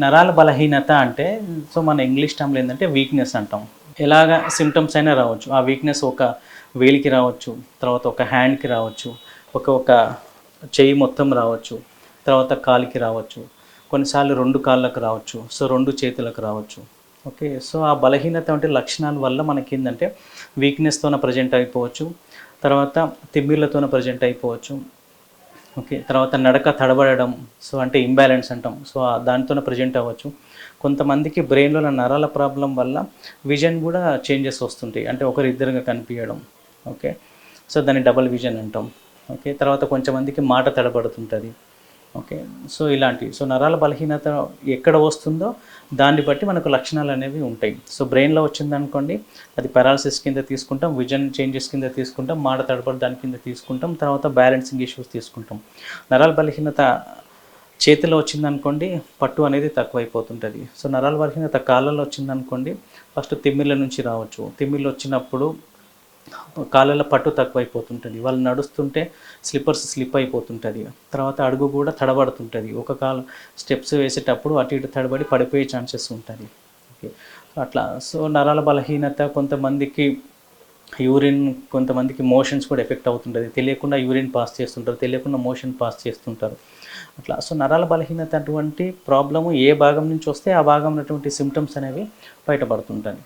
నరాల బలహీనత అంటే సో మన ఇంగ్లీష్ టర్మ్లో ఏంటంటే వీక్నెస్ అంటాం. ఎలాగ సిమ్టమ్స్ అయినా రావచ్చు. ఆ వీక్నెస్ ఒక వేలికి రావచ్చు, తర్వాత ఒక హ్యాండ్కి రావచ్చు, ఒక చెయ్యి మొత్తం రావచ్చు, తర్వాత కాలికి రావచ్చు, కొన్నిసార్లు 2 కాళ్ళకు రావచ్చు, సో 2 చేతులకు రావచ్చు. ఓకే. సో ఆ బలహీనత వంటి లక్షణాల వల్ల మనకేందంటే వీక్నెస్తోన ప్రజెంట్ అయిపోవచ్చు, తర్వాత తిమ్మిర్లతోన ప్రజెంట్ అయిపోవచ్చు. ఓకే. తర్వాత నడక తడబడడం, సో అంటే ఇంబ్యాలెన్స్ అంటాం. సో దానితోనే ప్రెజెంట్ అవ్వచ్చు. కొంతమందికి బ్రెయిన్‌లో ఉన్న నరాల ప్రాబ్లమ్ వల్ల విజన్ గూడా చేంజెస్ వస్తుంటాయి. అంటే ఒకరిద్దరుగా కనిపియడం. ఓకే. సో దాన్ని డబుల్ విజన్ అంటాం. ఓకే. తర్వాత కొంచెంమందికి మాట తడబడుతుంటది. ఓకే. సో ఇలాంటివి. సో నరాల బలహీనత ఎక్కడ వస్తుందో దాన్ని బట్టి మనకు లక్షణాలనేవి ఉంటాయి. సో బ్రెయిన్‌లో వచ్చిందనుకోండి, అది పారాలిసిస్ కింద తీసుకుంటాం, విజన్ చేంజెస్ కింద తీసుకుంటాం, మాట తడబడి దాని కింద తీసుకుంటాం, తర్వాత బ్యాలెన్సింగ్ ఇష్యూస్ తీసుకుంటాం. నరాల బలహీనత చేతిలో వచ్చిందనుకోండి, పట్టు అనేది తక్కువైపోతుంటది. సో నరాల బలహీనత కాళ్ళలో వచ్చిందనుకోండి, ఫస్ట్ తిమ్మిర్ల నుంచి రావచ్చు. తిమ్మిర్లు వచ్చినప్పుడు కాళ్ళలో పట్టు తక్కువైపోతుంటుంది. వాళ్ళు నడుస్తుంటే స్లిప్పర్స్ స్లిప్ అయిపోతుంటుంది. తర్వాత అడుగు కూడా తడబడుతుంటుంది. ఒక కాలు స్టెప్స్ వేసేటప్పుడు అటు ఇటు తడబడి పడిపోయే ఛాన్సెస్ ఉంటుంది. ఓకే. అట్లా సో నరాల బలహీనత కొంతమందికి యూరిన్, కొంతమందికి మోషన్స్ కూడా ఎఫెక్ట్ అవుతుంటుంది. తెలియకుండా యూరిన్ పాస్ చేస్తుంటారు, తెలియకుండా మోషన్ పాస్ చేస్తుంటారు. అట్లా సో నరాల బలహీనత అటువంటి ప్రాబ్లము ఏ భాగం నుంచి వస్తే ఆ భాగం ఉన్నటువంటి సిమ్టమ్స్ అనేవి బయటపడుతుంటాయి.